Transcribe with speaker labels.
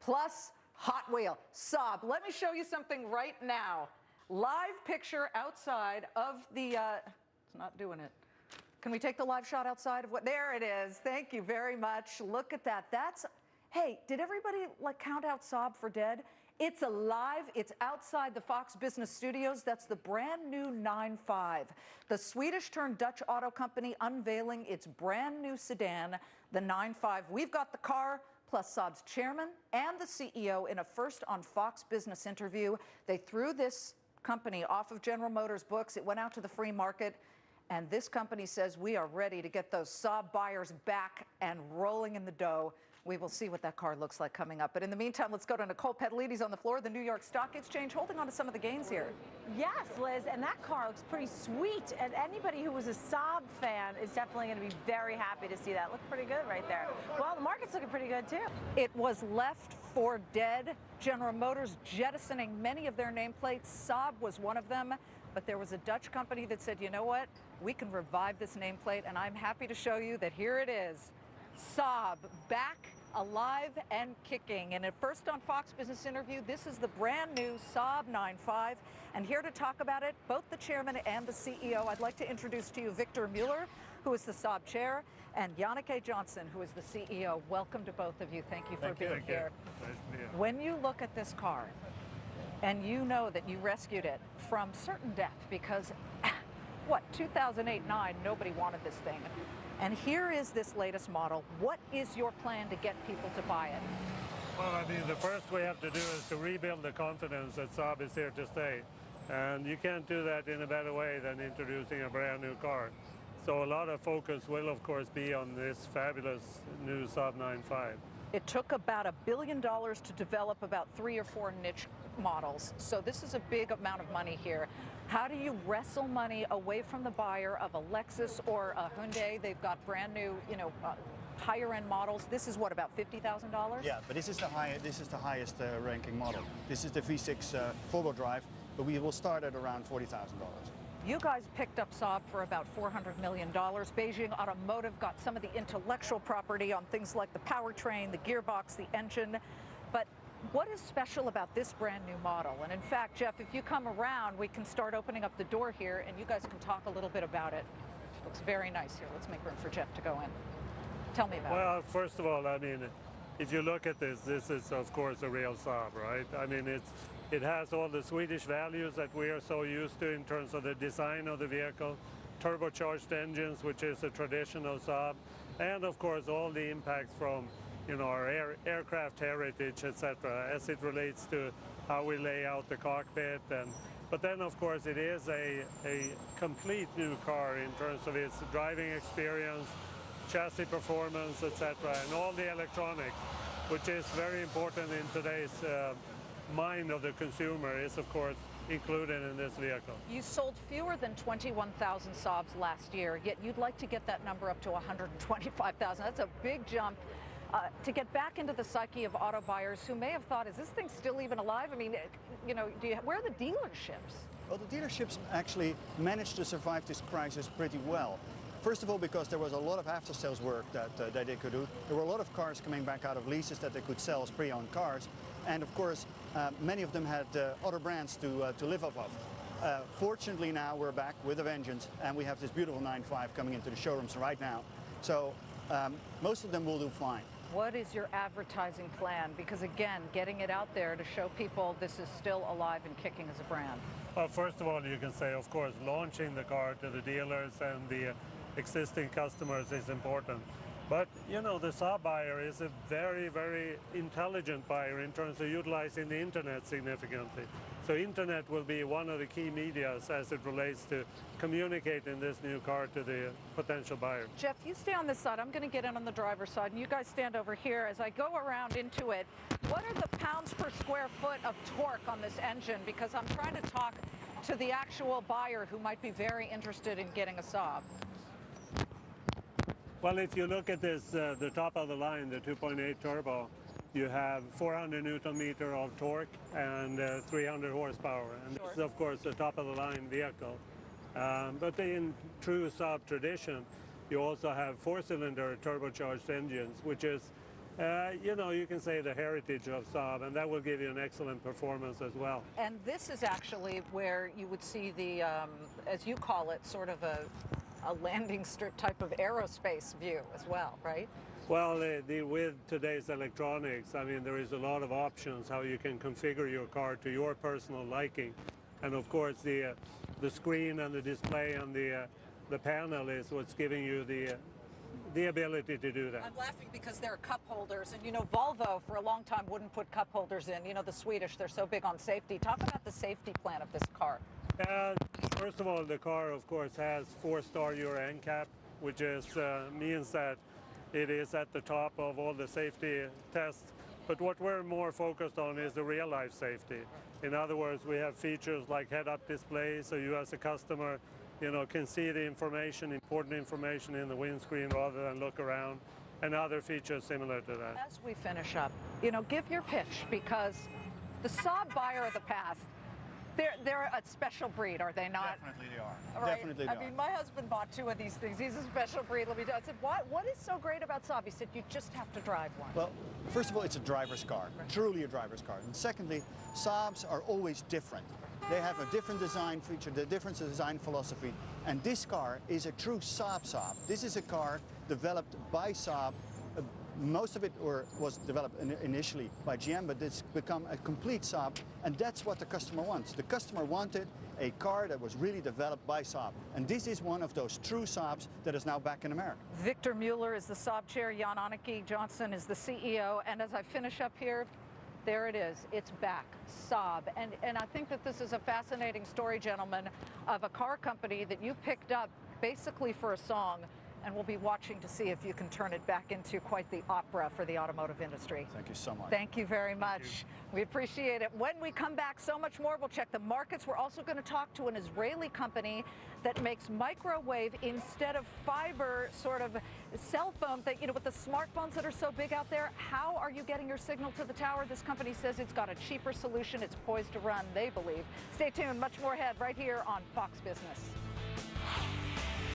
Speaker 1: plus Hot Wheel. Saab, let me show you something right now. Live picture outside of the, it's not doing it. Can we take the live shot outside of what, there it is. Thank you very much. Look at that. That's, hey, did everybody like count out Saab for dead? It's alive. It's outside the Fox Business Studios. That's the brand new 9.5. The Swedish-turned-Dutch auto company unveiling its brand new sedan, the 9.5. We've got the car, plus Saab's chairman and the CEO in a first on Fox Business interview. They threw this company off of General Motors' books. It went out to the free market. And this company says we are ready to get those Saab buyers back and rolling in the dough. We will see what that car looks like coming up. But in the meantime, let's go to Nicole Petalides on the floor of the New York Stock Exchange, holding on to some of the gains here.
Speaker 2: Yes, Liz, and that car looks pretty sweet. And anybody who was a Saab fan is definitely going to be very happy to see that. Look pretty good right there. Well, the market's looking pretty good, too.
Speaker 1: It was left for dead. General Motors jettisoning many of their nameplates. Saab was one of them. But there was a Dutch company that said, you know what, we can revive this nameplate, and I'm happy to show you that here it is. Saab, back, alive, and kicking. And at first on Fox Business interview, this is the brand new Saab 9.5. And here to talk about it, both the chairman and the CEO, I'd like to introduce to you Victor Mueller, who is the Saab chair, and Janneke Johnson, who is the CEO. Welcome to both of you. Thank you for being here.
Speaker 3: Nice to be here.
Speaker 1: When you look at this car, and you know that you rescued it from certain death because, what, 2008-9, nobody wanted this thing. And here is this latest model. What is your plan to get people to buy it?
Speaker 3: Well, I mean, the first we have to do is to rebuild the confidence that Saab is here to stay. And you can't do that in a better way than introducing a brand new car. So a lot of focus will, of course, be on this fabulous new Saab 9.5.
Speaker 1: It took about $1 billion to develop about 3 or 4 niche models. So this is a big amount of money here. How do you wrestle money away from the buyer of a Lexus or a Hyundai? They've got brand new, higher end models. This is what, about $50,000?
Speaker 4: Yeah, but this is the highest ranking model. This is the V6 four-wheel drive, but we will start at around $40,000.
Speaker 1: You guys picked up Saab for about $400 million. Beijing Automotive got some of the intellectual property on things like the powertrain, the gearbox, the engine. But what is special about this brand new model? And in fact, Jeff, if you come around, we can start opening up the door here and you guys can talk a little bit about it. Looks very nice here. Let's make room for Jeff to go in. Tell me about it.
Speaker 3: Well, first of all, I mean, if you look at this is, of course, a real Saab, right? I mean, it has all the Swedish values that we are so used to in terms of the design of the vehicle, turbocharged engines, which is a traditional Saab, and of course all the impacts from our aircraft heritage, etc., as it relates to how we lay out the cockpit. But then, of course, it is a complete new car in terms of its driving experience, chassis performance, etc., and all the electronics, which is very important in today's mind of the consumer, is of course included in this vehicle.
Speaker 1: You sold fewer than 21,000 Saabs last year, yet you'd like to get that number up to 125,000. That's a big jump. To get back into the psyche of auto buyers who may have thought, is this thing still even alive? I mean, where are the dealerships?
Speaker 4: Well, the dealerships actually managed to survive this crisis pretty well. First of all, because there was a lot of after-sales work that they could do. There were a lot of cars coming back out of leases that they could sell as pre-owned cars. And of course, many of them had other brands to live off of. Fortunately now we're back with a vengeance and we have this beautiful 9.5 coming into the showrooms right now. So most of them will do fine.
Speaker 1: What is your advertising plan? Because again, getting it out there to show people this is still alive and kicking as a brand.
Speaker 3: Well, first of all, you can say, of course, launching the car to the dealers and the existing customers is important. But, the Saab buyer is a very, very intelligent buyer in terms of utilizing the internet significantly. So internet will be one of the key medias as it relates to communicating this new car to the potential buyer.
Speaker 1: Jeff, you stay on this side. I'm going to get in on the driver's side, and you guys stand over here. As I go around into it, what are the pounds per square foot of torque on this engine? Because I'm trying to talk to the actual buyer who might be very interested in getting a Saab.
Speaker 3: Well, if you look at this, the top of the line, the 2.8 turbo, you have 400 Newton meter of torque and 300 horsepower. And this is, of course, the top of the line vehicle. But in true Saab tradition, you also have 4-cylinder turbocharged engines, which is You know, you can say the heritage of Saab, and that will give you an excellent performance as well.
Speaker 1: And this is actually where you would see the, as you call it, sort of a landing strip type of aerospace view as well, right?
Speaker 3: Well, with today's electronics, I mean, there is a lot of options how you can configure your car to your personal liking. And of course, the screen and the display and the panel is what's giving you the ability to do that.
Speaker 1: I'm laughing because there are cup holders, and you know, Volvo for a long time wouldn't put cup holders in. You know, the Swedish, they're so big on safety. Talk about the safety plan of this car.
Speaker 3: First of all, the car, of course, has 4-star Euro NCAP, which means that it is at the top of all the safety tests. But what we're more focused on is the real-life safety. In other words, we have features like head-up display, so you as a customer, you know, can see the information, important information in the windscreen rather than look around, and other features similar to that.
Speaker 1: As we finish up, you know, give your pitch, because the Saab buyer of the past, they're a special breed, are they not?
Speaker 4: Definitely they are.
Speaker 1: Right?
Speaker 4: Definitely they
Speaker 1: I
Speaker 4: are.
Speaker 1: mean, my husband bought 2 of these things. He's a special breed. Let me tell you. I said, what is so great about Saab? He said, you just have to drive one.
Speaker 4: Well, first of all, it's a driver's car, truly a driver's car. And secondly, Saabs are always different. They have a different design feature, the different design philosophy. And this car is a true Saab. This is a car developed by Saab. Most of it was developed initially by GM, but it's become a complete Saab, and that's what the customer wants. The customer wanted a car that was really developed by Saab, and this is one of those true Saabs that is now back in America.
Speaker 1: Victor Mueller is the Saab chair. Jan Anneke Johnson is the CEO. And as I finish up here, there it is. It's back, Saab. And I think that this is a fascinating story, gentlemen, of a car company that you picked up basically for a song, and we'll be watching to see if you can turn it back into quite the opera for the automotive industry.
Speaker 4: Thank you so much.
Speaker 1: Thank you very much. We appreciate it. When we come back, so much more. We'll check the markets. We're also going to talk to an Israeli company that makes microwave instead of fiber sort of cell phone thing. You know, with the smartphones that are so big out there, how are you getting your signal to the tower? This company says it's got a cheaper solution. It's poised to run, they believe. Stay tuned. Much more ahead right here on Fox Business.